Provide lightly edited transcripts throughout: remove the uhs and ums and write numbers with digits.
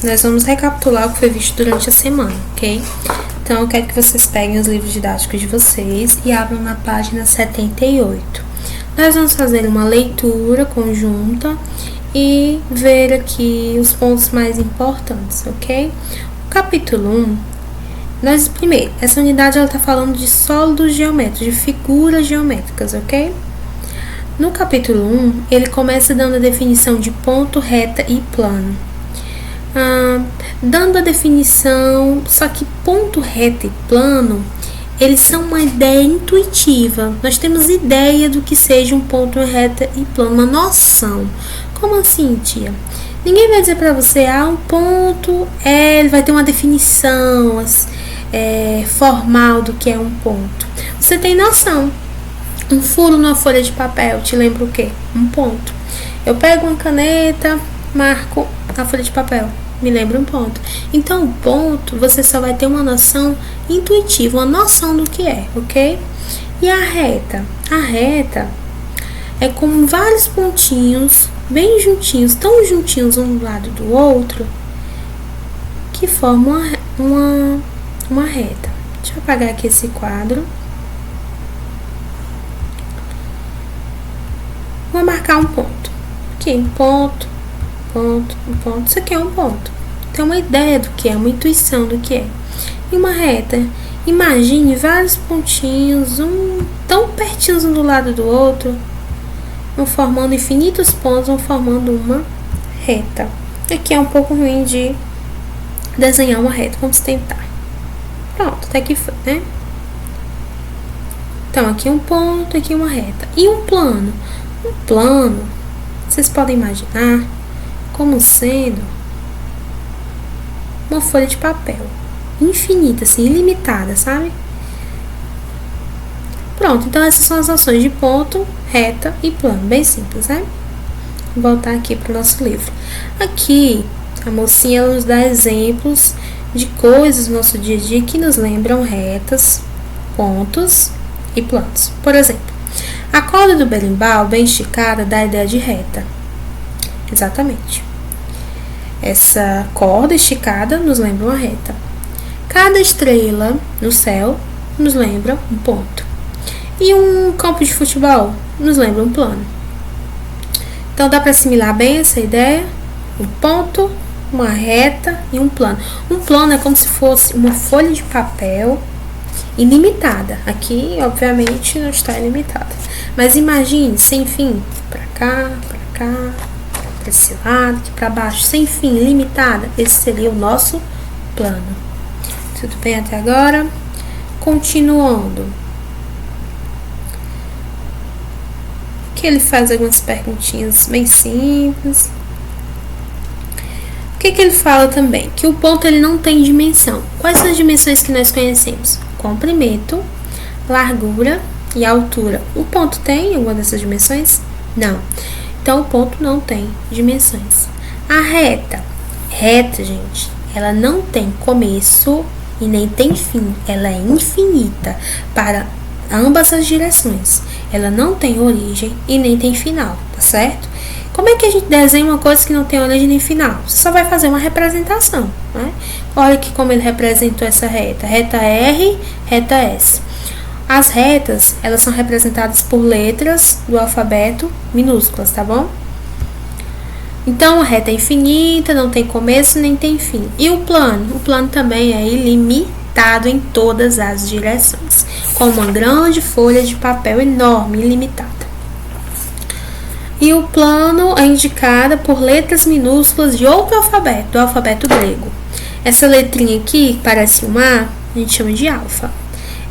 Nós vamos recapitular o que foi visto durante a semana, ok? Então, eu quero que vocês peguem os livros didáticos de vocês e abram na página 78. Nós vamos fazer uma leitura conjunta e ver aqui os pontos mais importantes, ok? O capítulo 1, primeiro, essa unidade ela está falando de sólidos geométricos, de figuras geométricas, ok? No capítulo 1, ele começa dando a definição de ponto, reta e plano. Dando a definição, só que ponto, reta e plano, eles são uma ideia intuitiva. Nós temos ideia do que seja um ponto, reta e plano, uma noção. Como assim, tia? Ninguém vai dizer para você, um ponto, ele vai ter uma definição formal do que é um ponto. Você tem noção. Um furo numa folha de papel te lembra o quê? Um ponto. Eu pego uma caneta, marco a folha de papel, me lembra um ponto. Então, o ponto, você só vai ter uma noção intuitiva, uma noção do que é, ok? E a reta? A reta é como vários pontinhos, bem juntinhos, tão juntinhos um do lado do outro, que formam uma reta. Deixa eu apagar aqui esse quadro. Vou marcar um ponto. Aqui, um ponto, um ponto. Isso aqui é um ponto. Tem uma ideia do que é, uma intuição do que é. E uma reta. Imagine vários pontinhos, tão pertinhos um do lado do outro, vão formando infinitos pontos, vão formando uma reta. Aqui é um pouco ruim de desenhar uma reta. Vamos tentar. Pronto, até que foi, né? Então, aqui um ponto, aqui uma reta. E um plano? Um plano, vocês podem imaginar como sendo uma folha de papel infinita, assim, ilimitada, sabe? Pronto, então essas são as noções de ponto, reta e plano, bem simples, né? Vou voltar aqui para o nosso livro. Aqui, a mocinha nos dá exemplos de coisas no nosso dia a dia que nos lembram retas, pontos e planos. Por exemplo, a corda do berimbau, bem esticada, dá a ideia de reta. Exatamente. Essa corda esticada nos lembra uma reta. Cada estrela no céu nos lembra um ponto. E um campo de futebol nos lembra um plano. Então, dá para assimilar bem essa ideia? Um ponto, uma reta e um plano. Um plano é como se fosse uma folha de papel ilimitada. Aqui, obviamente, não está ilimitada. Mas imagine, sem fim, para cá, para esse lado, aqui para baixo, sem fim, limitada. Esse seria o nosso plano. Tudo bem até agora? Continuando. Aqui ele faz algumas perguntinhas bem simples. O que ele fala também? Que o ponto ele não tem dimensão. Quais são as dimensões que nós conhecemos? Comprimento, largura e altura. O ponto tem alguma dessas dimensões? Não. Então, o ponto não tem dimensões. A reta. Reta, gente, ela não tem começo e nem tem fim. Ela é infinita para ambas as direções. Ela não tem origem e nem tem final, tá certo? Como é que a gente desenha uma coisa que não tem origem nem final? Você só vai fazer uma representação, né? Olha aqui como ele representou essa reta. Reta R, reta S. As retas, elas são representadas por letras do alfabeto minúsculas, tá bom? Então, a reta é infinita, não tem começo nem tem fim. E o plano? O plano também é ilimitado em todas as direções, com uma grande folha de papel enorme, ilimitada. E o plano é indicada por letras minúsculas de outro alfabeto, do alfabeto grego. Essa letrinha aqui, que parece um A, a gente chama de alfa.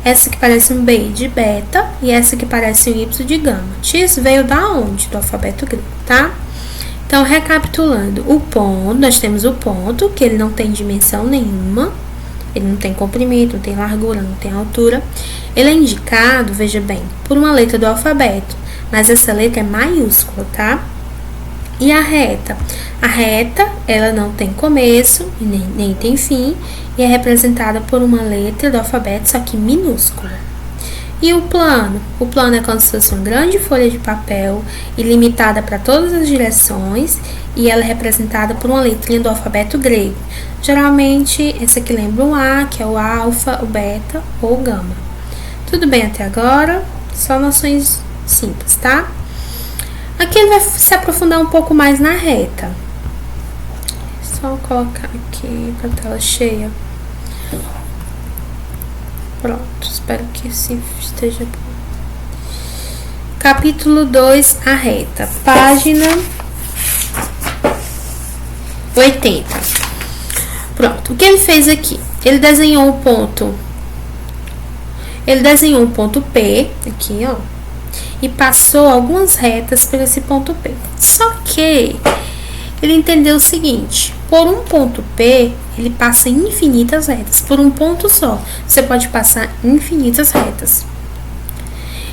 Essa que parece um B, de beta. E essa que parece um Y, de gama. X veio da onde? Do alfabeto grego, tá? Então, recapitulando. O ponto, nós temos o ponto, que ele não tem dimensão nenhuma. Ele não tem comprimento, não tem largura, não tem altura. Ele é indicado, veja bem, por uma letra do alfabeto. Mas essa letra é maiúscula, tá? E a reta? A reta, ela não tem começo e nem tem fim. E é representada por uma letra do alfabeto, só que minúscula. E o plano? O plano é como se fosse uma grande folha de papel ilimitada para todas as direções e ela é representada por uma letrinha do alfabeto grego. Geralmente, esse aqui lembra o A, que é o alfa, o beta ou o gama. Tudo bem até agora? Só noções simples, tá? Aqui ele vai se aprofundar um pouco mais na reta. Só colocar aqui para a tela cheia. Pronto, espero que esse esteja bom. Capítulo 2, a reta. Página 80. Pronto, o que ele fez aqui? Ele desenhou um ponto. Ele desenhou um ponto P, aqui, ó. E passou algumas retas por esse ponto P. Só que ele entendeu o seguinte: por um ponto P, ele passa infinitas retas. Por um ponto só, você pode passar infinitas retas.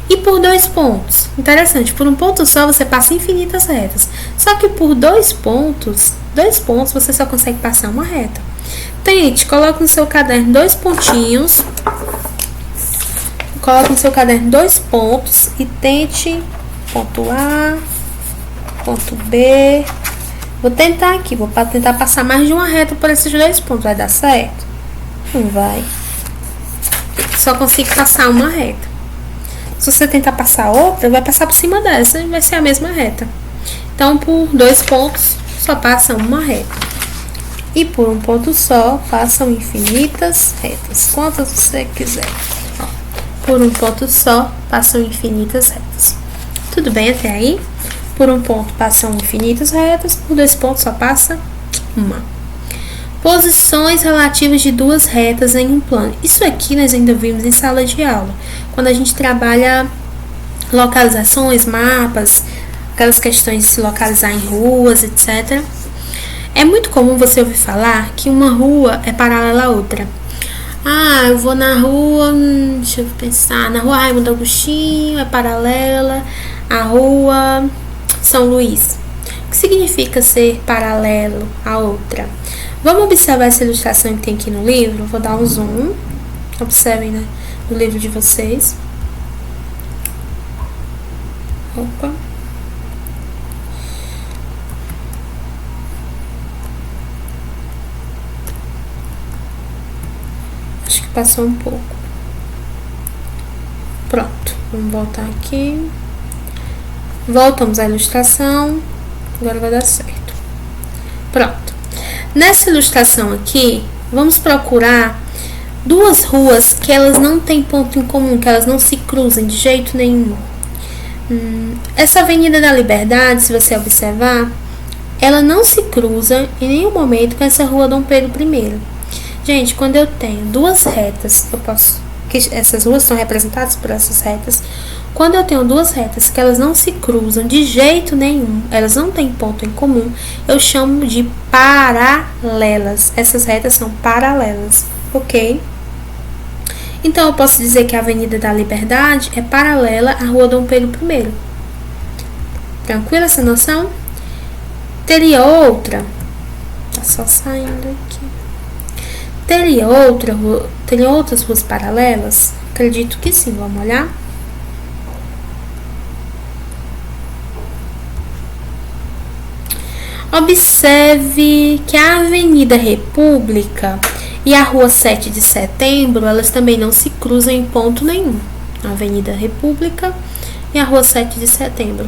E por dois pontos, interessante, por um ponto só você passa infinitas retas. Só que por dois pontos você só consegue passar uma reta. Tente, coloque no seu caderno dois pontinhos. Coloque no seu caderno dois pontos e tente ponto A, ponto B. Vou tentar aqui, vou tentar passar mais de uma reta por esses dois pontos. Vai dar certo? Não vai. Só consigo passar uma reta. Se você tentar passar outra, vai passar por cima dessa e vai ser a mesma reta. Então, por dois pontos, só passa uma reta. E por um ponto só, passam infinitas retas. Quantas você quiser. Por um ponto só, passam infinitas retas. Tudo bem até aí? Por um ponto passam infinitas retas, por dois pontos só passa uma. Posições relativas de duas retas em um plano. Isso aqui nós ainda vimos em sala de aula, quando a gente trabalha localizações, mapas, aquelas questões de se localizar em ruas, etc. É muito comum você ouvir falar que uma rua é paralela à outra. Ah, eu vou na rua, deixa eu pensar, na rua Raimundo Agostinho é paralela à rua São Luís. O que significa ser paralelo à outra? Vamos observar essa ilustração que tem aqui no livro. Vou dar um zoom. Observem, né, no livro de vocês. Opa. Acho que passou um pouco. Pronto. Vamos voltar aqui. Voltamos à ilustração. Agora vai dar certo. Pronto. Nessa ilustração aqui, vamos procurar duas ruas que elas não têm ponto em comum, que elas não se cruzam de jeito nenhum. Essa Avenida da Liberdade, se você observar, ela não se cruza em nenhum momento com essa rua Dom Pedro I. Gente, quando eu tenho duas retas, que essas ruas são representadas por essas retas. Quando eu tenho duas retas que elas não se cruzam de jeito nenhum, elas não têm ponto em comum, eu chamo de paralelas. Essas retas são paralelas, ok? Então, eu posso dizer que a Avenida da Liberdade é paralela à Rua Dom Pedro I. Tranquila essa noção? Teria outra? Tá só saindo aqui. Teria outras ruas paralelas? Acredito que sim, vamos olhar? Observe que a Avenida República e a Rua 7 de Setembro, elas também não se cruzam em ponto nenhum. A Avenida República e a Rua 7 de Setembro.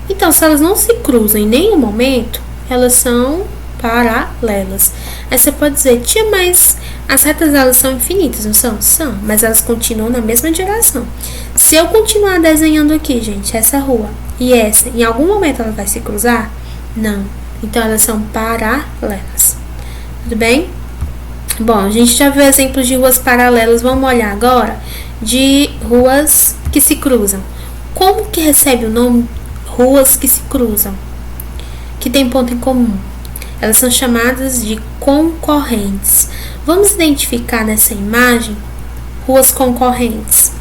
Então, se elas não se cruzam em nenhum momento, elas são paralelas. Aí você pode dizer, tia, mas as retas elas são infinitas, não são? São, mas elas continuam na mesma direção. Se eu continuar desenhando aqui, gente, essa rua e essa, em algum momento ela vai se cruzar? Não. Então, elas são paralelas. Tudo bem? Bom, a gente já viu exemplos de ruas paralelas. Vamos olhar agora de ruas que se cruzam. Como que recebe o nome ruas que se cruzam? Que tem ponto em comum. Elas são chamadas de concorrentes. Vamos identificar nessa imagem ruas concorrentes.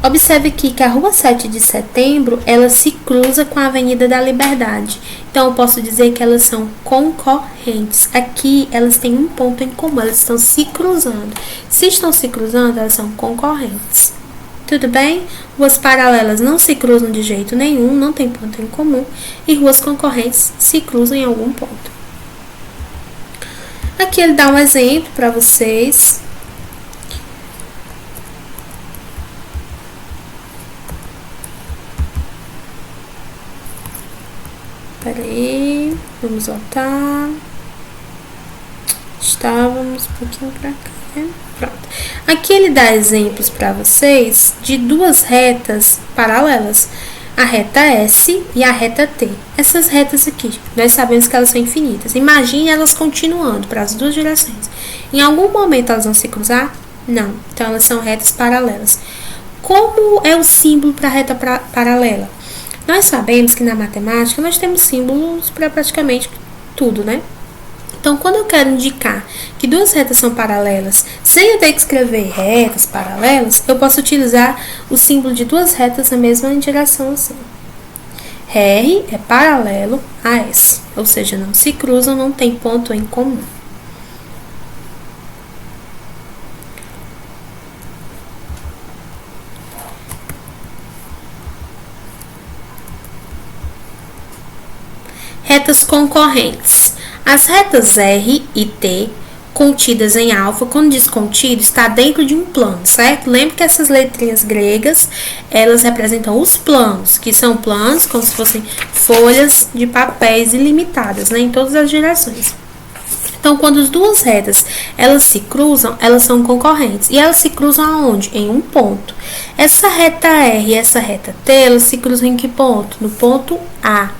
Observe aqui que a Rua 7 de Setembro, ela se cruza com a Avenida da Liberdade. Então, eu posso dizer que elas são concorrentes. Aqui, elas têm um ponto em comum, elas estão se cruzando. Se estão se cruzando, elas são concorrentes. Tudo bem? Ruas paralelas não se cruzam de jeito nenhum, não tem ponto em comum. E ruas concorrentes se cruzam em algum ponto. Aqui ele dá um exemplo para vocês. Peraí, vamos voltar. Estávamos um pouquinho pra cá, né? Pronto. Aqui ele dá exemplos para vocês de duas retas paralelas. A reta S e a reta T. Essas retas aqui, nós sabemos que elas são infinitas. Imagine elas continuando para as duas direções. Em algum momento elas vão se cruzar? Não. Então elas são retas paralelas. Como é o símbolo para a reta paralela? Nós sabemos que na matemática nós temos símbolos para praticamente tudo, né? Então, quando eu quero indicar que duas retas são paralelas, sem eu ter que escrever retas paralelas, eu posso utilizar o símbolo de duas retas na mesma direção assim. R é paralelo a S, ou seja, não se cruzam, não tem ponto em comum. Retas concorrentes. As retas R e T, contidas em alfa, quando diz contido, está dentro de um plano, certo? Lembre que essas letrinhas gregas, elas representam os planos, que são planos como se fossem folhas de papéis ilimitadas, né, em todas as direções. Então, quando as duas retas, elas se cruzam, elas são concorrentes. E elas se cruzam aonde? Em um ponto. Essa reta R e essa reta T, elas se cruzam em que ponto? No ponto A.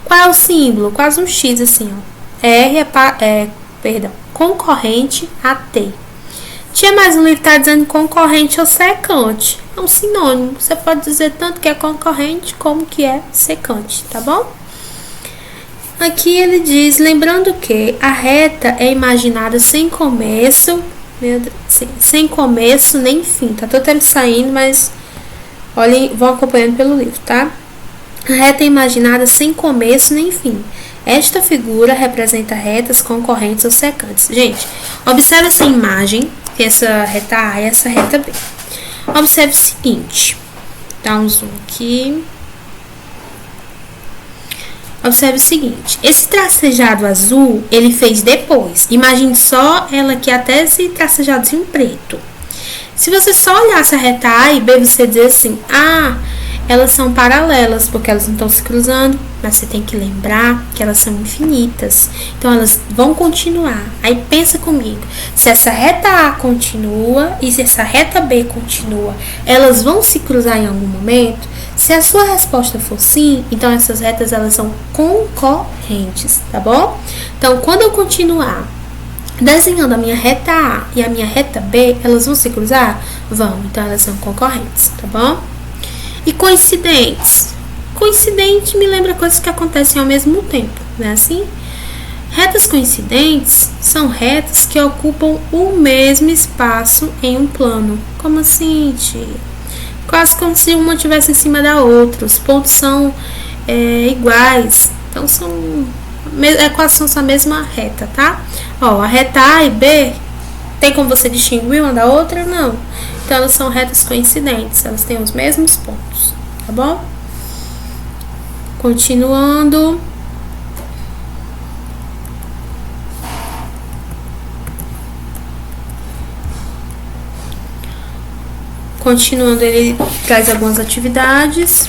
Qual é o símbolo? Quase um X assim, ó. R é concorrente a T. Tinha mais um livro que está dizendo concorrente ou secante. É um sinônimo. Você pode dizer tanto que é concorrente como que é secante, tá bom? Aqui ele diz, lembrando que a reta é imaginada sem começo, sem começo nem fim. Tá todo tempo saindo, mas olhem, vão acompanhando pelo livro, tá? A reta é imaginada sem começo nem fim. Esta figura representa retas concorrentes ou secantes. Gente, observe essa imagem, essa reta A e essa reta B. Observe o seguinte, dá um zoom aqui. Observe o seguinte, esse tracejado azul, ele fez depois. Imagine só ela aqui até esse tracejadozinho preto. Se você só olhar essa reta A e B, você dizer assim, elas são paralelas, porque elas não estão se cruzando, mas você tem que lembrar que elas são infinitas. Então, elas vão continuar. Aí, pensa comigo. Se essa reta A continua e se essa reta B continua, elas vão se cruzar em algum momento? Se a sua resposta for sim, então essas retas, elas são concorrentes, tá bom? Então, quando eu continuar desenhando a minha reta A e a minha reta B, elas vão se cruzar? Vão. Então, elas são concorrentes, tá bom? E coincidentes. Coincidente me lembra coisas que acontecem ao mesmo tempo, não é assim? Retas coincidentes são retas que ocupam o mesmo espaço em um plano. Como assim, tia? Quase como se uma estivesse em cima da outra. Os pontos são iguais. Então, quase são a mesma reta, tá? Ó, a reta A e B, tem como você distinguir uma da outra? Não. Então, elas são retas coincidentes, elas têm os mesmos pontos, tá bom? Continuando. Continuando, ele traz algumas atividades.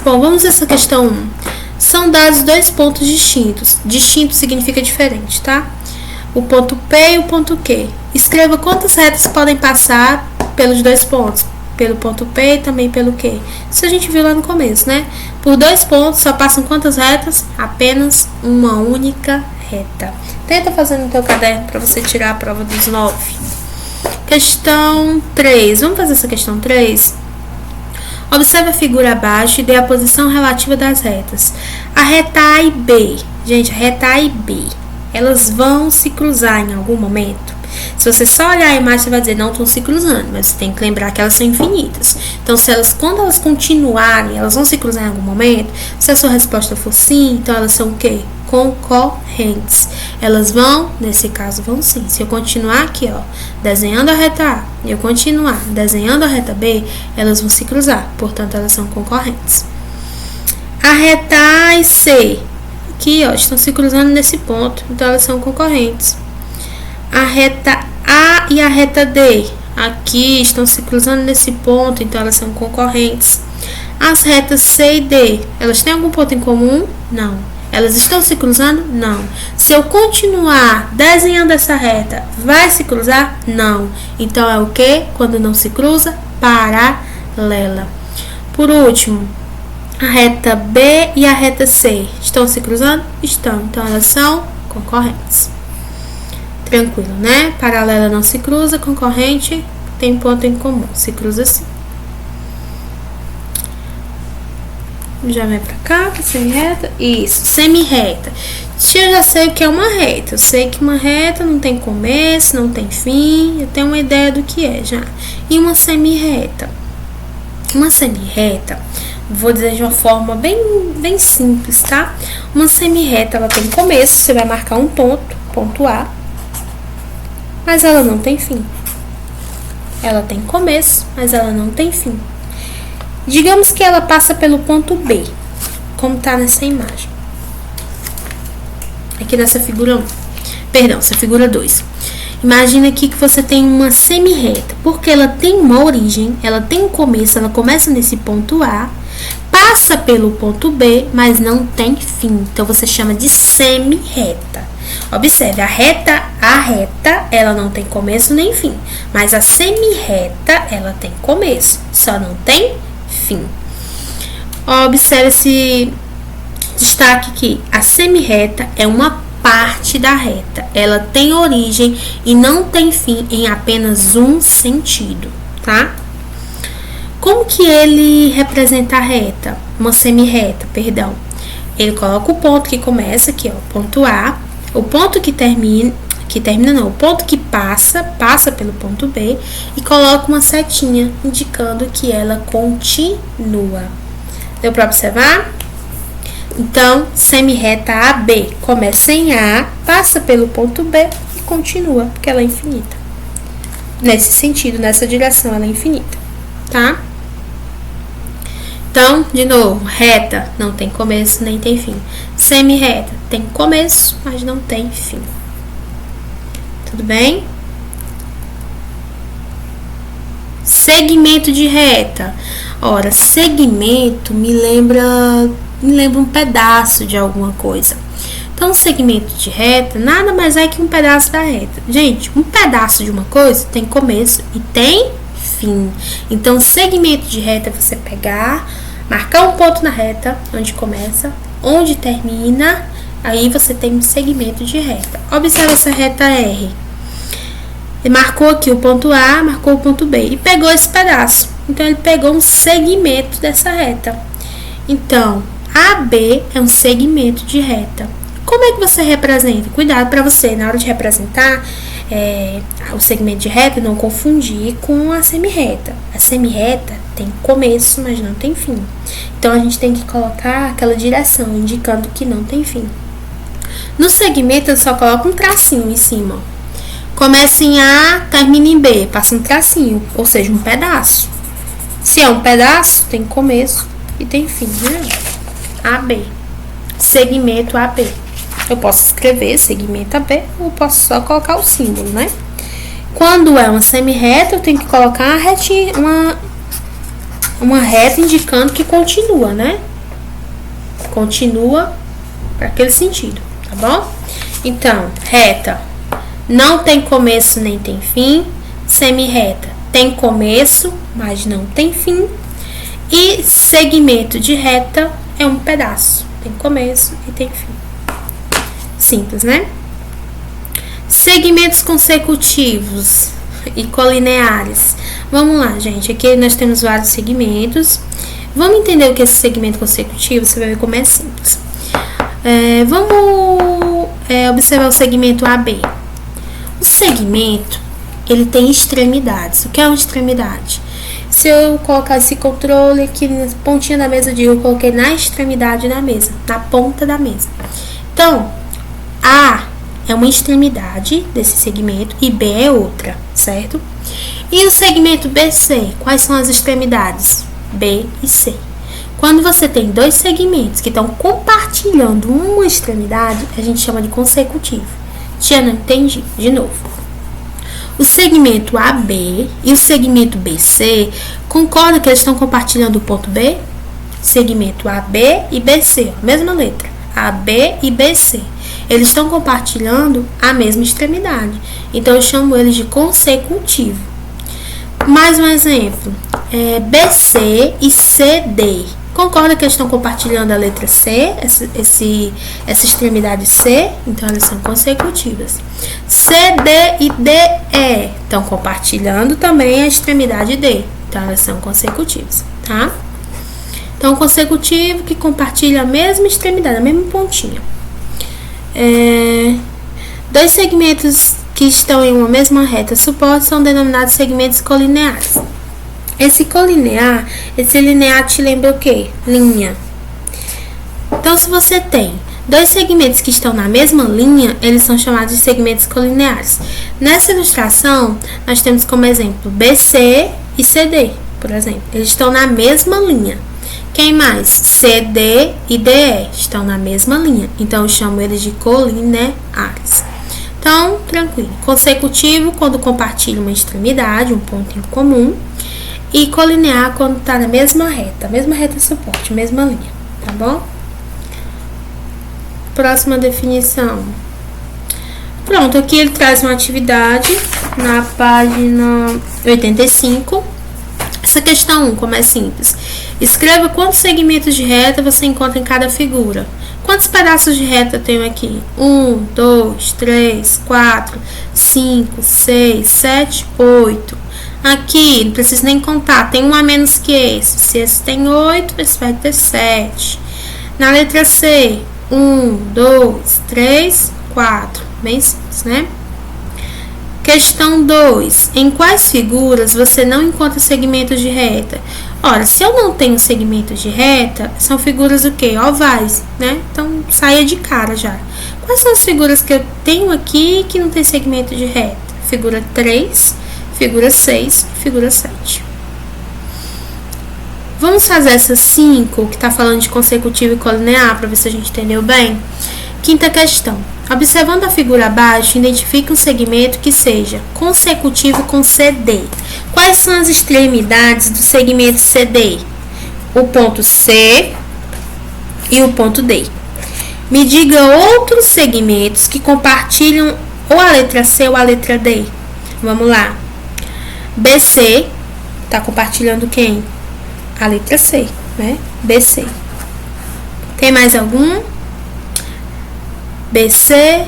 Bom, vamos a essa questão 1. São dados dois pontos distintos. Distinto significa diferente, tá? O ponto P e o ponto Q. Escreva quantas retas podem passar pelos dois pontos. Pelo ponto P e também pelo Q. Isso a gente viu lá no começo, né? Por dois pontos só passam quantas retas? Apenas uma única reta. Tenta fazer no teu caderno para você tirar a prova dos 9. Questão 3. Vamos fazer essa questão 3? Observe a figura abaixo e dê a posição relativa das retas. A reta A e B. Gente, a reta A e B, elas vão se cruzar em algum momento. Se você só olhar a imagem, você vai dizer, não estão se cruzando, mas você tem que lembrar que elas são infinitas. Então, quando elas continuarem, elas vão se cruzar em algum momento. Se a sua resposta for sim, então elas são o quê? Concorrentes. Elas vão, nesse caso, vão sim. Se eu continuar aqui, ó, desenhando a reta A, e eu continuar desenhando a reta B, elas vão se cruzar. Portanto, elas são concorrentes. A reta A e C, aqui, ó, estão se cruzando nesse ponto, então elas são concorrentes. A reta A e a reta D, aqui, estão se cruzando nesse ponto, então elas são concorrentes. As retas C e D, elas têm algum ponto em comum? Não. Elas estão se cruzando? Não. Se eu continuar desenhando essa reta, vai se cruzar? Não. Então, é o que? Quando não se cruza? Paralela. Por último, a reta B e a reta C estão se cruzando? Estão. Então, elas são concorrentes. Tranquilo, né? Paralela não se cruza, concorrente tem ponto em comum. Se cruza sim. Já vem pra cá, semi-reta. Isso, semi-reta. Eu já sei o que é uma reta. Eu sei que uma reta não tem começo, não tem fim. Eu tenho uma ideia do que é já. E uma semi-reta? Uma semi-reta, vou dizer de uma forma bem simples, tá? Uma semi-reta, ela tem começo, você vai marcar um ponto A, mas ela não tem fim. Ela tem começo, mas ela não tem fim. Digamos que ela passa pelo ponto B, como tá nessa imagem. Aqui nessa figura 1. Perdão, essa figura 2. Imagina aqui que você tem uma semi-reta, porque ela tem uma origem, ela tem um começo, ela começa nesse ponto A, passa pelo ponto B, mas não tem fim. Então, você chama de semi-reta. Observe, a reta, ela não tem começo nem fim, mas a semi-reta, ela tem começo, só não tem fim. Observe esse destaque aqui. A semi-reta é uma parte da reta. Ela tem origem e não tem fim em apenas um sentido, tá? Como que ele representa a reta? Uma semi-reta, perdão. Ele coloca o ponto que começa aqui, ó, ponto A. O ponto o ponto que passa pelo ponto B e coloca uma setinha indicando que ela continua. Deu para observar? Então, semi-reta AB começa em A, passa pelo ponto B e continua, porque ela é infinita. Nesse sentido, nessa direção, ela é infinita, tá? Então, de novo, reta não tem começo nem tem fim. Semi-reta tem começo, mas não tem fim. Tudo bem? Segmento de reta. Ora, segmento me lembra um pedaço de alguma coisa. Então, segmento de reta nada mais é que um pedaço da reta. Gente, um pedaço de uma coisa tem começo e tem fim. Então, segmento de reta é você pegar, marcar um ponto na reta, onde começa, onde termina, aí você tem um segmento de reta. Observe essa reta R. Ele marcou aqui o ponto A, marcou o ponto B e pegou esse pedaço. Então, ele pegou um segmento dessa reta. Então, AB é um segmento de reta. Como é que você representa? Cuidado para você, na hora de representar o segmento de reta, não confundir com a semi-reta. A semi-reta tem começo, mas não tem fim. Então, a gente tem que colocar aquela direção, indicando que não tem fim. No segmento, eu só coloco um tracinho em cima. Começa em A, termina em B, passa um tracinho, ou seja, um pedaço. Se é um pedaço, tem começo e tem fim, né? AB. Segmento AB. Eu posso escrever segmento AB ou posso só colocar o símbolo, né? Quando é uma semi-reta, eu tenho que colocar uma retinha, uma reta indicando que continua, né? Continua para aquele sentido, tá bom? Então, reta não tem começo nem tem fim. Semi-reta tem começo, mas não tem fim. E segmento de reta é um pedaço. Tem começo e tem fim. Simples, né? Segmentos consecutivos e colineares. Vamos lá, gente. Aqui nós temos vários segmentos. Vamos entender o que é esse segmento consecutivo? Você vai ver como é simples. Vamos observar o segmento AB. segmento, ele tem extremidades. O que é uma extremidade? Se eu colocar esse controle aqui na pontinha da mesa, eu coloquei na extremidade da mesa, na ponta da mesa. Então, A é uma extremidade desse segmento e B é outra, certo? E o segmento BC, quais são as extremidades? B e C. Quando você tem dois segmentos que estão compartilhando uma extremidade, a gente chama de consecutivo. Já não entendi? De novo. O segmento AB e o segmento BC, concorda que eles estão compartilhando o ponto B? Segmento AB e BC, mesma letra. AB e BC. Eles estão compartilhando a mesma extremidade. Então, eu chamo eles de consecutivo. Mais um exemplo. BC e CD. Concorda que eles estão compartilhando a letra C, essa extremidade C? Então, elas são consecutivas. CD e DE estão compartilhando também a extremidade D. Então, elas são consecutivas, tá? Então, consecutivo que compartilha a mesma extremidade, a mesma pontinha. Dois segmentos que estão em uma mesma reta suporte são denominados segmentos colineares. Esse colinear, esse linear te lembra o quê? Linha. Então, se você tem dois segmentos que estão na mesma linha, eles são chamados de segmentos colineares. Nessa ilustração, nós temos como exemplo BC e CD, por exemplo. Eles estão na mesma linha. Quem mais? CD e DE estão na mesma linha. Então, eu chamo eles de colineares. Então, tranquilo. Consecutivo, quando compartilha uma extremidade, um ponto em comum. E colinear, quando está na mesma reta suporte, mesma linha, tá bom? Próxima definição. Pronto, aqui ele traz uma atividade na página 85. Essa questão 1, como é simples. Escreva quantos segmentos de reta você encontra em cada figura. Quantos pedaços de reta eu tenho aqui? 1, 2, 3, 4, 5, 6, 7, 8. Aqui, não preciso nem contar, tem um a menos que esse. Se esse tem 8, esse vai ter 7. Na letra C, 1, 2, 3, 4. Bem simples, né? Questão 2. Em quais figuras você não encontra segmentos de reta? Ora, se eu não tenho segmentos de reta, são figuras o quê? Ovais, né? Então, saia de cara já. Quais são as figuras que eu tenho aqui que não tem segmento de reta? Figura 3, figura 6 e figura 7. Vamos fazer essas 5 que está falando de consecutivo e colinear para ver se a gente entendeu bem. Quinta questão. Observando a figura abaixo, identifique um segmento que seja consecutivo com CD. Quais são as extremidades do segmento CD? O ponto C e o ponto D. Me diga outros segmentos que compartilham ou a letra C ou a letra D. Vamos lá. BC está compartilhando quem? A letra C, né? BC. Tem mais algum? BC,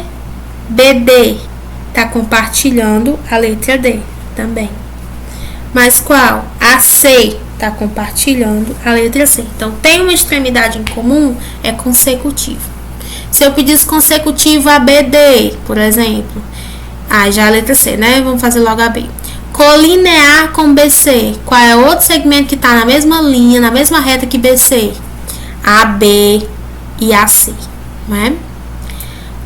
BD está compartilhando a letra D também. Mas qual? AC está compartilhando a letra C. Então, tem uma extremidade em comum, é consecutivo. Se eu pedisse consecutivo ABD, por exemplo, já a letra C, né? Vamos fazer logo a B. Colinear com BC. Qual é o outro segmento que está na mesma linha, na mesma reta que BC? AB e AC, né?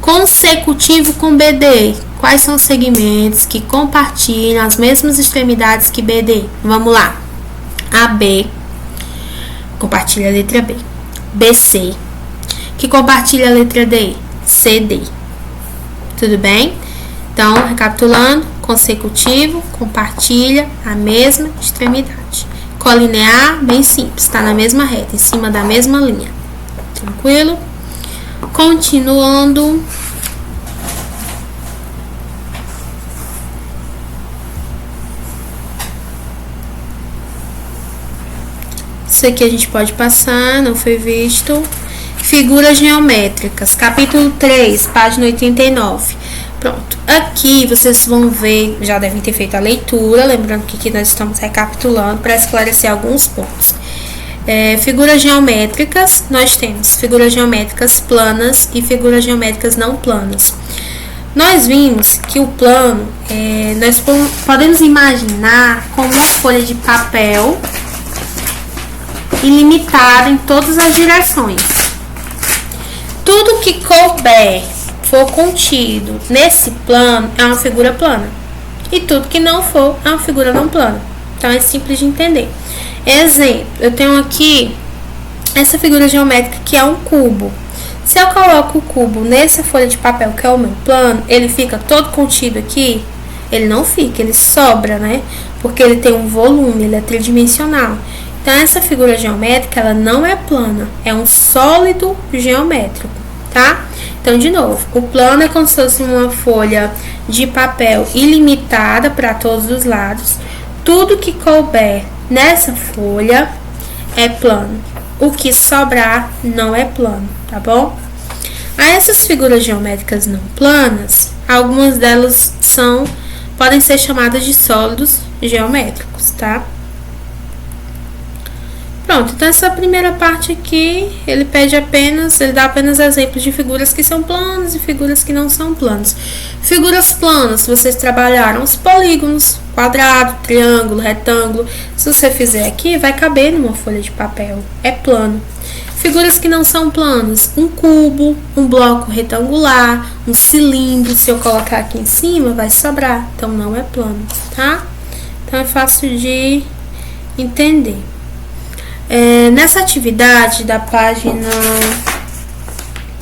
Consecutivo com BD. Quais são os segmentos que compartilham as mesmas extremidades que BD? Vamos lá. AB compartilha a letra B. BC, que compartilha a letra D. CD. Tudo bem? Então, recapitulando, consecutivo compartilha a mesma extremidade. Colinear, bem simples, está na mesma reta, em cima da mesma linha. Tranquilo? Continuando. Isso aqui a gente pode passar, não foi visto. Figuras geométricas, capítulo 3, página 89. Pronto, aqui vocês vão ver, já devem ter feito a leitura, lembrando que aqui nós estamos recapitulando para esclarecer alguns pontos. Figuras geométricas, nós temos figuras geométricas planas e figuras geométricas não planas. Nós vimos que o plano, nós podemos imaginar como uma folha de papel ilimitada em todas as direções. Tudo que couber, for contido nesse plano, é uma figura plana. E tudo que não for, é uma figura não plana. Então, é simples de entender. Exemplo, eu tenho aqui essa figura geométrica que é um cubo. Se eu coloco o cubo nessa folha de papel, que é o meu plano, ele fica todo contido aqui? Ele não fica, ele sobra, né? Porque ele tem um volume, ele é tridimensional. Então, essa figura geométrica, ela não é plana, é um sólido geométrico, tá? Então, de novo, o plano é como se fosse uma folha de papel ilimitada para todos os lados. Tudo que couber nessa folha é plano. O que sobrar não é plano, tá bom? A essas figuras geométricas não planas, algumas delas podem ser chamadas de sólidos geométricos, tá? Pronto, então essa primeira parte aqui, ele dá apenas exemplos de figuras que são planas e figuras que não são planas. Figuras planas, se vocês trabalharam os polígonos, quadrado, triângulo, retângulo, se você fizer aqui, vai caber numa folha de papel, é plano. Figuras que não são planas, um cubo, um bloco retangular, um cilindro, se eu colocar aqui em cima, vai sobrar, então não é plano, tá? Então é fácil de entender. Nessa atividade da página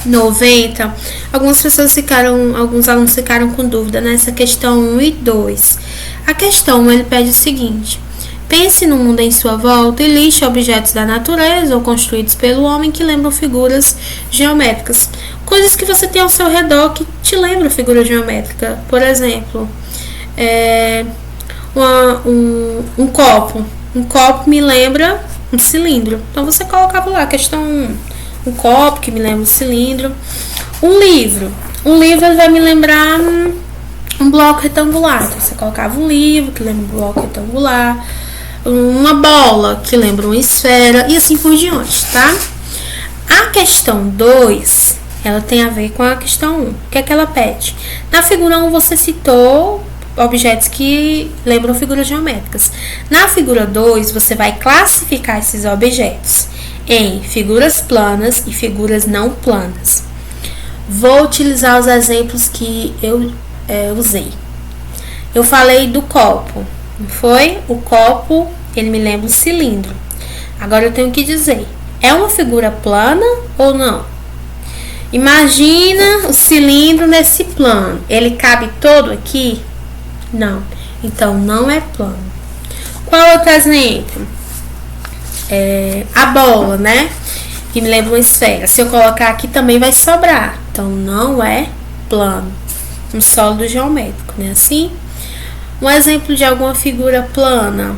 90, alguns alunos ficaram com dúvida nessa questão 1 e 2. A questão 1, ele pede o seguinte: pense no mundo em sua volta e liste objetos da natureza ou construídos pelo homem que lembram figuras geométricas. Coisas que você tem ao seu redor que te lembram figura geométrica. Por exemplo, um copo. Um copo me lembra um cilindro. Então, você colocava lá, questão 1, um copo que me lembra um cilindro. Um livro. Um livro ele vai me lembrar um bloco retangular. Então, você colocava um livro que lembra um bloco retangular. Uma bola que lembra uma esfera. E assim por diante, tá? A questão 2, ela tem a ver com a questão 1. O que é que ela pede? Na figura 1, você citou objetos que lembram figuras geométricas. Na figura 2, você vai classificar esses objetos em figuras planas e figuras não planas. Vou utilizar os exemplos que eu usei. Eu falei do copo, não foi? O copo, ele me lembra um cilindro. Agora eu tenho que dizer, é uma figura plana ou não? Imagina o cilindro nesse plano. Ele cabe todo aqui? Não. Então, não é plano. Qual outro exemplo? A bola, né? Que me lembra uma esfera. Se eu colocar aqui, também vai sobrar. Então, não é plano. Um sólido geométrico, né? Assim. Um exemplo de alguma figura plana.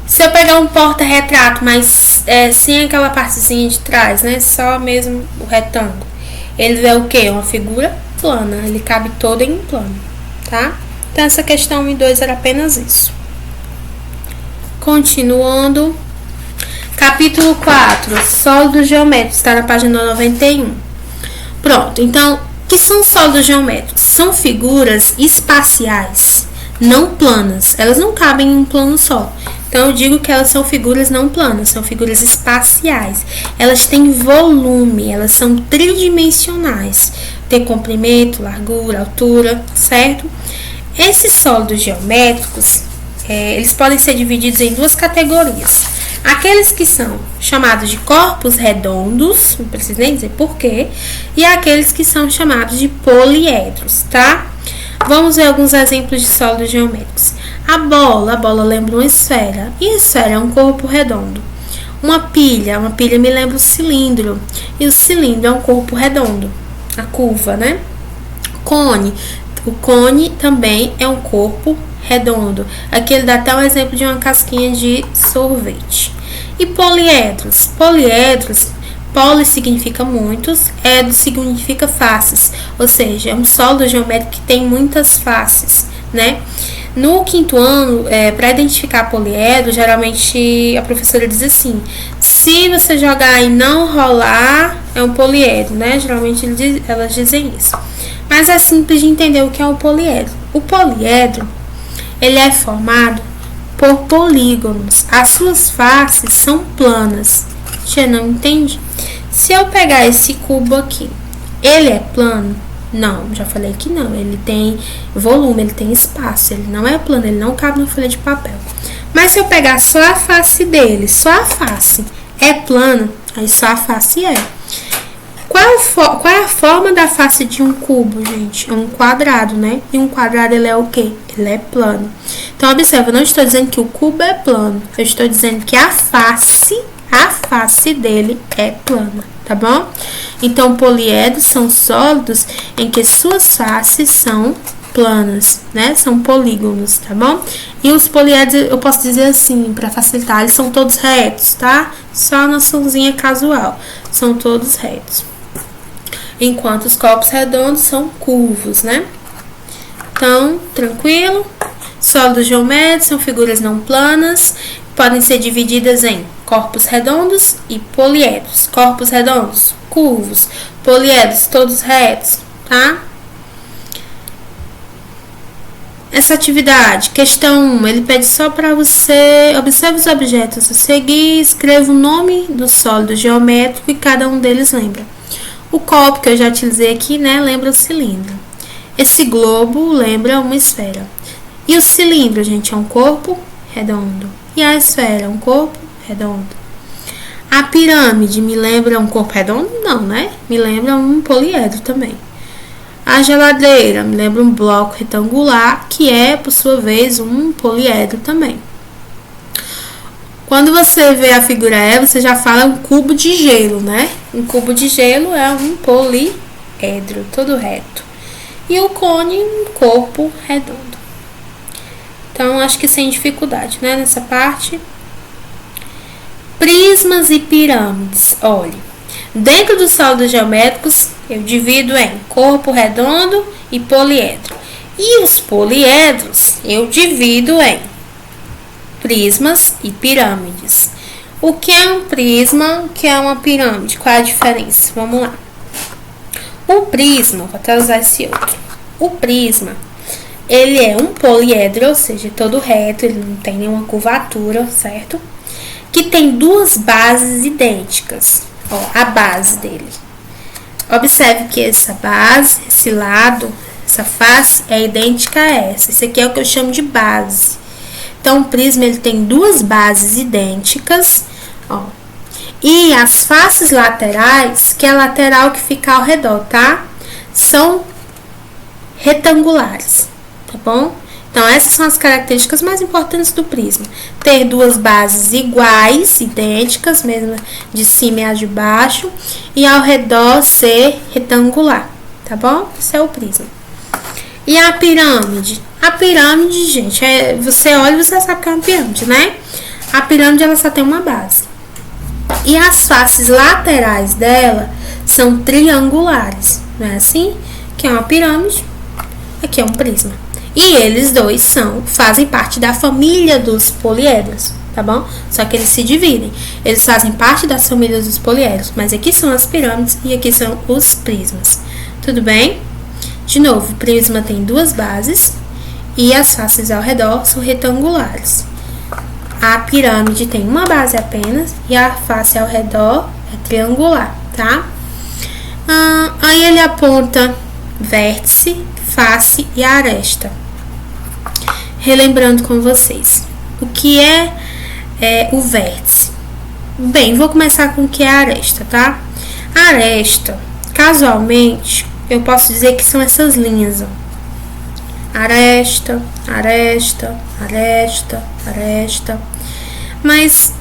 Se eu pegar um porta-retrato, mas sem aquela partezinha de trás, né? Só mesmo o retângulo. Ele é o quê? Uma figura plana. Ele cabe todo em um plano, tá? Então, essa questão 1 e 2 era apenas isso. Continuando. Capítulo 4. Sólidos geométricos. Está na página 91. Pronto. Então, o que são sólidos geométricos? São figuras espaciais, não planas. Elas não cabem em um plano só. Então, eu digo que elas são figuras não planas, são figuras espaciais. Elas têm volume, elas são tridimensionais. Tem comprimento, largura, altura, certo? Esses sólidos geométricos, eles podem ser divididos em duas categorias. Aqueles que são chamados de corpos redondos, não preciso nem dizer porquê, e aqueles que são chamados de poliedros, tá? Vamos ver alguns exemplos de sólidos geométricos. A bola lembra uma esfera, e a esfera é um corpo redondo. Uma pilha me lembra um cilindro, e o cilindro é um corpo redondo, a curva, né? O cone também é um corpo redondo. Aqui ele dá até um exemplo de uma casquinha de sorvete. E poliedros. Poli significa muitos, edro significa faces, ou seja, é um sólido geométrico que tem muitas faces, né? No quinto ano, para identificar poliedro, geralmente a professora diz assim: se você jogar e não rolar, é um poliedro, né? Geralmente elas dizem isso. Mas é simples de entender o que é o poliedro. O poliedro, ele é formado por polígonos. As suas faces são planas. Você não entende? Se eu pegar esse cubo aqui, ele é plano? Não, já falei que não. Ele tem volume, ele tem espaço. Ele não é plano, ele não cabe na folha de papel. Mas se eu pegar só a face dele, só a face é plana, aí só a face é. Qual é a forma da face de um cubo, gente? É um quadrado, né? E um quadrado, ele é o quê? Ele é plano. Então, observa, eu não estou dizendo que o cubo é plano. Eu estou dizendo que a face dele é plana, tá bom? Então, poliedros são sólidos em que suas faces são planas, né? São polígonos, tá bom? E os poliedros, eu posso dizer assim, para facilitar, eles são todos retos, tá? Só a noçãozinha casual. São todos retos. Enquanto os corpos redondos são curvos, né? Então, tranquilo. Sólidos geométricos são figuras não planas, podem ser divididas em corpos redondos e poliedros. Corpos redondos, curvos, poliedros, todos retos, tá? Essa atividade, questão 1, ele pede só para você observe os objetos a seguir, escreva o nome do sólido geométrico e cada um deles lembra. O copo, que eu já utilizei aqui, né, lembra o cilindro. Esse globo lembra uma esfera. E o cilindro, gente, é um corpo redondo. E a esfera é um corpo redondo. A pirâmide me lembra um corpo redondo? Não, né? Me lembra um poliedro também. A geladeira me lembra um bloco retangular, que é, por sua vez, um poliedro também. Quando você vê a figura E, você já fala um cubo de gelo, né? Um cubo de gelo é um poliedro, todo reto. E o cone, um corpo redondo. Então, acho que sem dificuldade, né? Nessa parte. Prismas e pirâmides. Olha, dentro dos sólidos geométricos, eu divido em corpo redondo e poliedro. E os poliedros, eu divido em prismas e pirâmides. O que é um prisma? O que é uma pirâmide? Qual é a diferença? Vamos lá. O prisma, vou até usar esse outro. O prisma, ele é um poliedro, ou seja, todo reto, ele não tem nenhuma curvatura, certo? Que tem duas bases idênticas. Ó, a base dele. Observe que essa base, esse lado, essa face é idêntica a essa. Esse aqui é o que eu chamo de base. Então, o prisma, ele tem duas bases idênticas, ó. E as faces laterais, que é a lateral que fica ao redor, tá? São retangulares, tá bom? Então, essas são as características mais importantes do prisma. Ter duas bases iguais, idênticas, mesmo de cima e a de baixo, e ao redor ser retangular, tá bom? Esse é o prisma. E a pirâmide? A pirâmide, gente, você olha e você sabe que é uma pirâmide, né? A pirâmide, ela só tem uma base. E as faces laterais dela são triangulares, não é assim? Que é uma pirâmide, aqui é um prisma. E eles dois fazem parte da família dos poliedros, tá bom? Só que eles se dividem. Eles fazem parte das famílias dos poliedros, mas aqui são as pirâmides e aqui são os prismas. Tudo bem? De novo, o prisma tem duas bases e as faces ao redor são retangulares. A pirâmide tem uma base apenas e a face ao redor é triangular, tá? Aí ele aponta vértice, face e aresta. Relembrando com vocês, o que é o vértice? Bem, vou começar com o que é a aresta, tá? A aresta, casualmente, eu posso dizer que são essas linhas, ó. Aresta, aresta, aresta, aresta. Mas,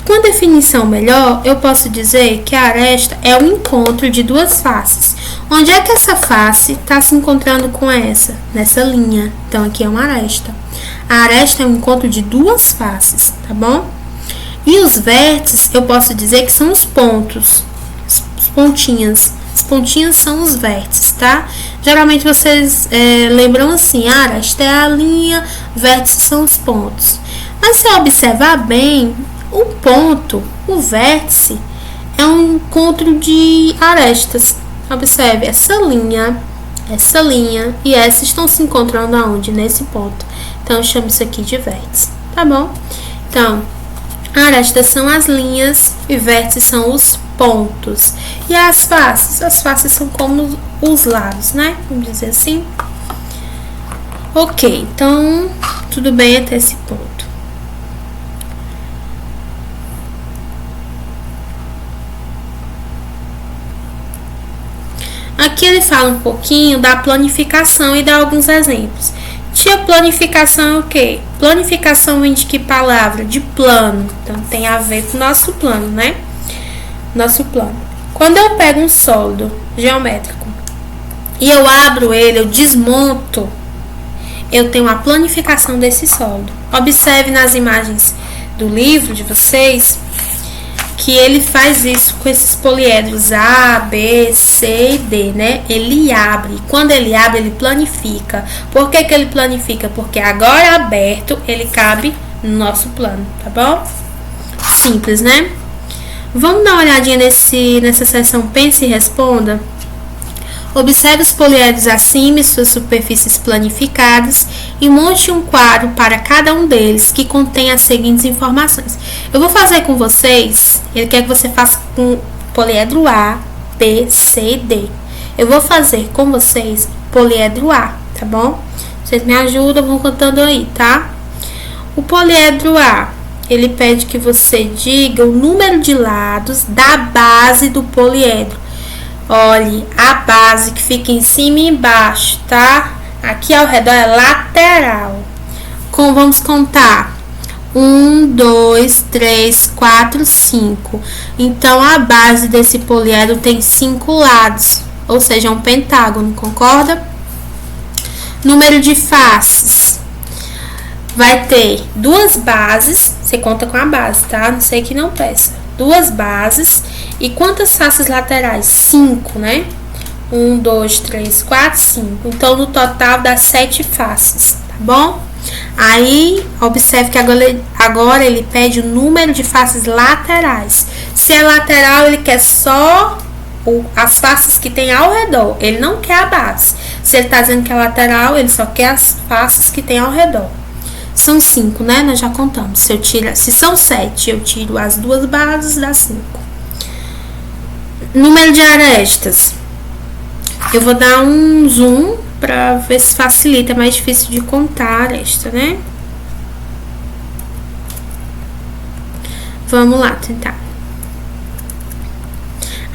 com a definição melhor, eu posso dizer que a aresta é o encontro de duas faces. Onde é que essa face está se encontrando com essa? Nessa linha. Então, aqui é uma aresta. A aresta é um encontro de duas faces, tá bom? E os vértices, eu posso dizer que são os pontos, as pontinhas. As pontinhas são os vértices, tá? Geralmente vocês lembram assim, a aresta é a linha, vértices são os pontos. Mas se observar bem, o ponto, o vértice, é um encontro de arestas. Observe, essa linha e essa estão se encontrando aonde? Nesse ponto. Então, eu chamo isso aqui de vértice, tá bom? Então, arestas são as linhas e vértices são os pontos. E as faces? As faces são como os lados, né? Vamos dizer assim. Ok, então, tudo bem até esse ponto. Aqui ele fala um pouquinho da planificação e dá alguns exemplos. Tia, planificação é o quê? Planificação vem de que palavra? De plano. Então, tem a ver com o nosso plano, né? Nosso plano. Quando eu pego um sólido geométrico e eu abro ele, eu desmonto, eu tenho a planificação desse sólido. Observe nas imagens do livro de vocês que ele faz isso com esses poliedros A, B, C e D, né? Ele abre. Quando ele abre, ele planifica. Por que que ele planifica? Porque agora aberto, ele cabe no nosso plano, tá bom? Simples, né? Vamos dar uma olhadinha nessa seção Pense e Responda. Observe os poliedros acima e suas superfícies planificadas e monte um quadro para cada um deles que contém as seguintes informações. Eu vou fazer com vocês, ele quer que você faça com poliedro A, B, C e D. Eu vou fazer com vocês poliedro A, tá bom? Vocês me ajudam, vão contando aí, tá? O poliedro A, ele pede que você diga o número de lados da base do poliedro. Olhe, a base que fica em cima e embaixo, tá? Aqui ao redor é lateral. Vamos contar. 1, 2, 3, 4, 5. Então, a base desse poliedro tem 5 lados, ou seja, um pentágono, concorda? Número de faces. Vai ter 2 bases, você conta com a base, tá? Não sei que não peça. 2 bases. E quantas faces laterais? 5, né? 1, 2, 3, 4, 5. Então, no total dá 7 faces, tá bom? Aí, observe que agora ele pede o número de faces laterais. Se é lateral, ele quer só as faces que tem ao redor. Ele não quer a base. Se ele tá dizendo que é lateral, ele só quer as faces que tem ao redor. São 5, né? Nós já contamos. Se são 7, eu tiro as 2 bases, dá 5. Número de arestas. Eu vou dar um zoom para ver se facilita. É mais difícil de contar a aresta, né? Vamos lá, tentar.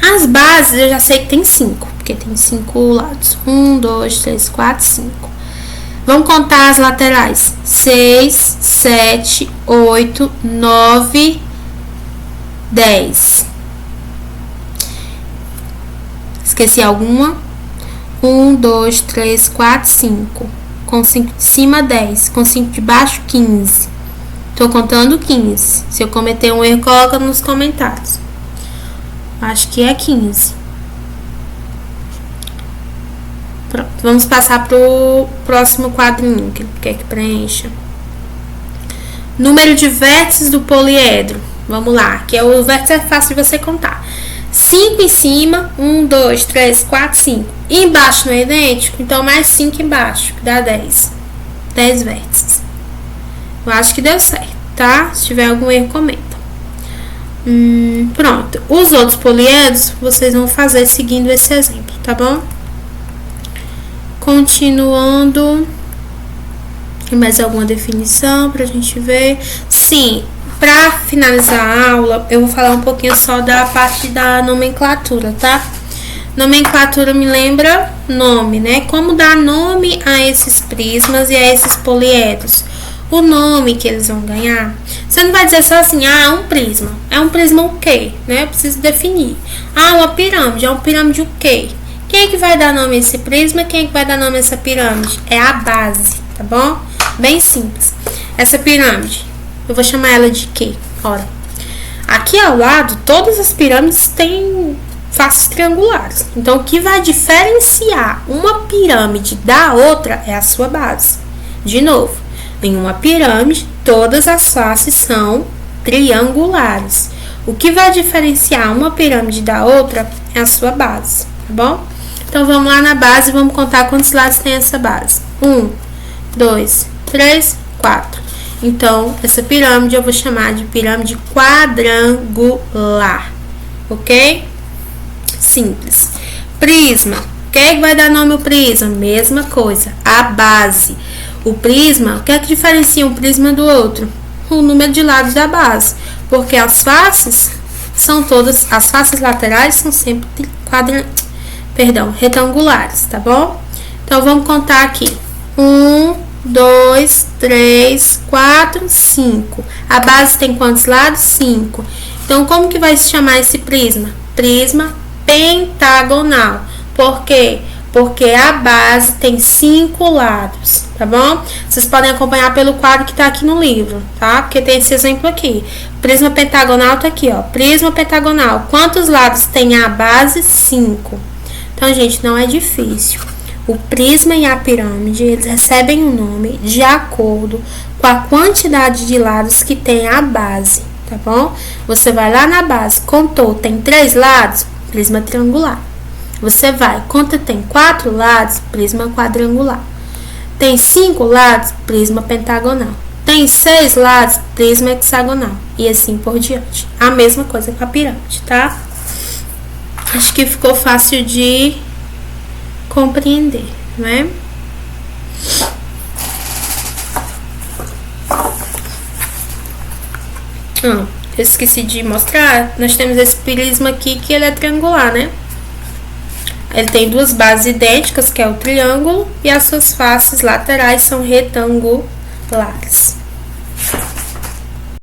As bases eu já sei que tem 5, porque tem 5 lados. 1, 2, 3, 4, 5. Vamos contar as laterais. 6, 7, 8, 9, 10. Esqueci alguma? 1, 2, 3, 4, 5. Com 5 de cima, 10. Com 5 de baixo, 15. Tô contando 15. Se eu cometer um erro, coloca nos comentários. Acho que é 15. Pronto. Vamos passar pro próximo quadrinho, que ele quer que preencha. Número de vértices do poliedro. Vamos lá, que o vértice é fácil de você contar. 5 em cima, 1, 2, 3, 4, 5. E embaixo não é idêntico? Então, mais 5 embaixo, que dá 10. 10 vértices. Eu acho que deu certo, tá? Se tiver algum erro, comenta. Pronto. Os outros poliedros, vocês vão fazer seguindo esse exemplo, tá bom? Continuando. Tem mais alguma definição pra gente ver? Sim. Para finalizar a aula, eu vou falar um pouquinho só da parte da nomenclatura, tá? Nomenclatura me lembra nome, né? Como dar nome a esses prismas e a esses poliedros. O nome que eles vão ganhar. Você não vai dizer só assim, é um prisma. É um prisma o quê? Né? Eu preciso definir. Uma pirâmide. É uma pirâmide o quê? Quem é que vai dar nome a esse prisma? Quem é que vai dar nome a essa pirâmide? É a base, tá bom? Bem simples. Essa pirâmide, eu vou chamar ela de quê? Ora, aqui ao lado, todas as pirâmides têm faces triangulares. Então, o que vai diferenciar uma pirâmide da outra é a sua base. De novo, em uma pirâmide, todas as faces são triangulares. O que vai diferenciar uma pirâmide da outra é a sua base, tá bom? Então, vamos lá na base e vamos contar quantos lados tem essa base. 1, 2, 3, 4. Então, essa pirâmide eu vou chamar de pirâmide quadrangular, ok? Simples. Prisma. O que é que vai dar nome ao prisma? Mesma coisa, a base. O prisma, o que é que diferencia um prisma do outro? O número de lados da base, porque as faces laterais são sempre retangulares, tá bom? Então, vamos contar aqui. 1, 2, 3, 4, 5. A base tem quantos lados? 5. Então, como que vai se chamar esse prisma? Prisma pentagonal. Por quê? Porque a base tem 5 lados, tá bom? Vocês podem acompanhar pelo quadro que tá aqui no livro, tá? Porque tem esse exemplo aqui. Prisma pentagonal tá aqui, ó. Prisma pentagonal. Quantos lados tem a base? 5. Então, gente, não é difícil. O prisma e a pirâmide, eles recebem um nome de acordo com a quantidade de lados que tem a base, tá bom? Você vai lá na base, contou, tem 3 lados, prisma triangular. Você vai, conta, tem 4 lados, prisma quadrangular. Tem 5 lados, prisma pentagonal. Tem 6 lados, prisma hexagonal. E assim por diante. A mesma coisa com a pirâmide, tá? Acho que ficou fácil de compreender, não é? Eu esqueci de mostrar. Nós temos esse prisma aqui que ele é triangular, né? Ele tem 2 bases idênticas, que é o triângulo, e as suas faces laterais são retangulares.